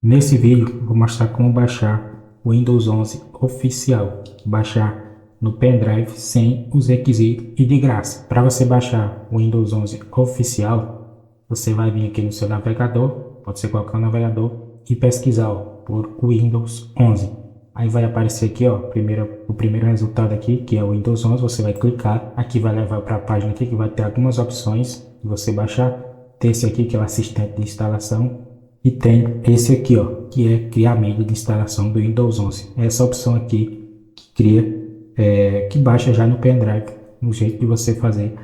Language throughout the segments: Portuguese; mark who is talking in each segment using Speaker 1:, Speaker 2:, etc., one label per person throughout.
Speaker 1: Nesse vídeo vou mostrar como baixar o Windows 11 oficial, baixar no pendrive sem os requisitos e de graça. Para você baixar o Windows 11 oficial, você vai vir aqui no seu navegador, pode ser qualquer navegador, e pesquisar por Windows 11. Aí vai aparecer aqui, ó, o primeiro resultado aqui, que é o Windows 11, você vai clicar, aqui vai levar para a página aqui que vai ter algumas opções de você baixar. Tem esse aqui que é o assistente de instalação. E tem esse aqui, ó, que é criar mídia de instalação do Windows 11. Essa opção aqui que cria, que baixa já no pendrive, no jeito de você fazer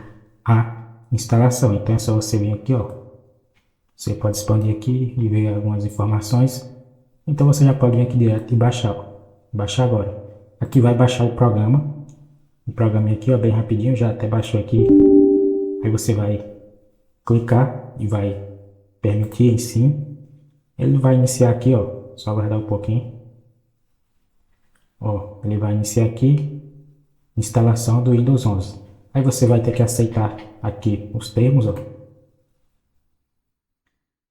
Speaker 1: a instalação. Então é só você vir aqui, ó. Você pode expandir aqui e ver algumas informações. Então você já pode vir aqui direto e baixar, ó. Baixar agora. Aqui vai baixar o programa. O programa aqui, ó, bem rapidinho, já até baixou aqui. Aí você vai clicar e vai permitir em sim. Ele vai iniciar aqui, ó, só aguardar um pouquinho. Ó, ele vai iniciar aqui, instalação do Windows 11. Aí você vai ter que aceitar aqui os termos, ó.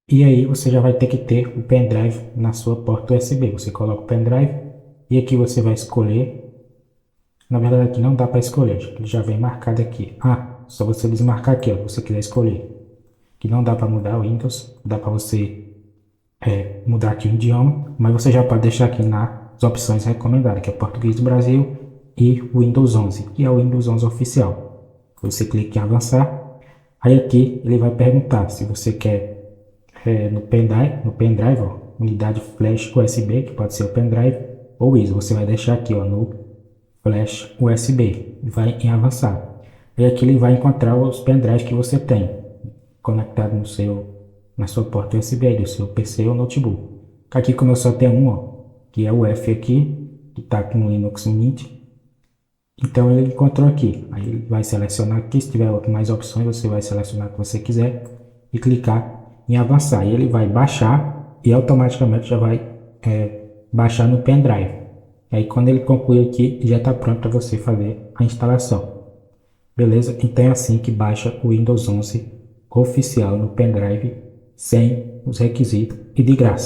Speaker 1: E aí você já vai ter que ter o pendrive na sua porta USB. Você coloca o pendrive e aqui você vai escolher. Na verdade aqui não dá para escolher, ele já vem marcado aqui. Ah, só você desmarcar aqui, ó, se você quiser escolher. Que não dá para mudar o Windows, dá para você mudar aqui o idioma, mas você já pode deixar aqui nas opções recomendadas, que é português do Brasil e o Windows 11, que é o Windows 11 oficial. Você clica em avançar, aí aqui ele vai perguntar se você quer no pendrive, ó, unidade flash USB, que pode ser o pendrive, ou ISO. Você vai deixar aqui, ó, no flash USB e vai em avançar. E aqui ele vai encontrar os pendrives que você tem conectado na sua porta USB do seu PC ou notebook. Aqui como eu só tenho um, ó, que é o F aqui, que está com o Linux Mint, então ele encontrou aqui. Aí ele vai selecionar aqui, se tiver mais opções você vai selecionar o que você quiser e clicar em avançar. E ele vai baixar e automaticamente já vai baixar no pendrive. Aí quando ele concluir aqui, já está pronto para você fazer a instalação. Beleza? Então é assim que baixa o Windows 11 oficial no pendrive sem os requisitos e de graça.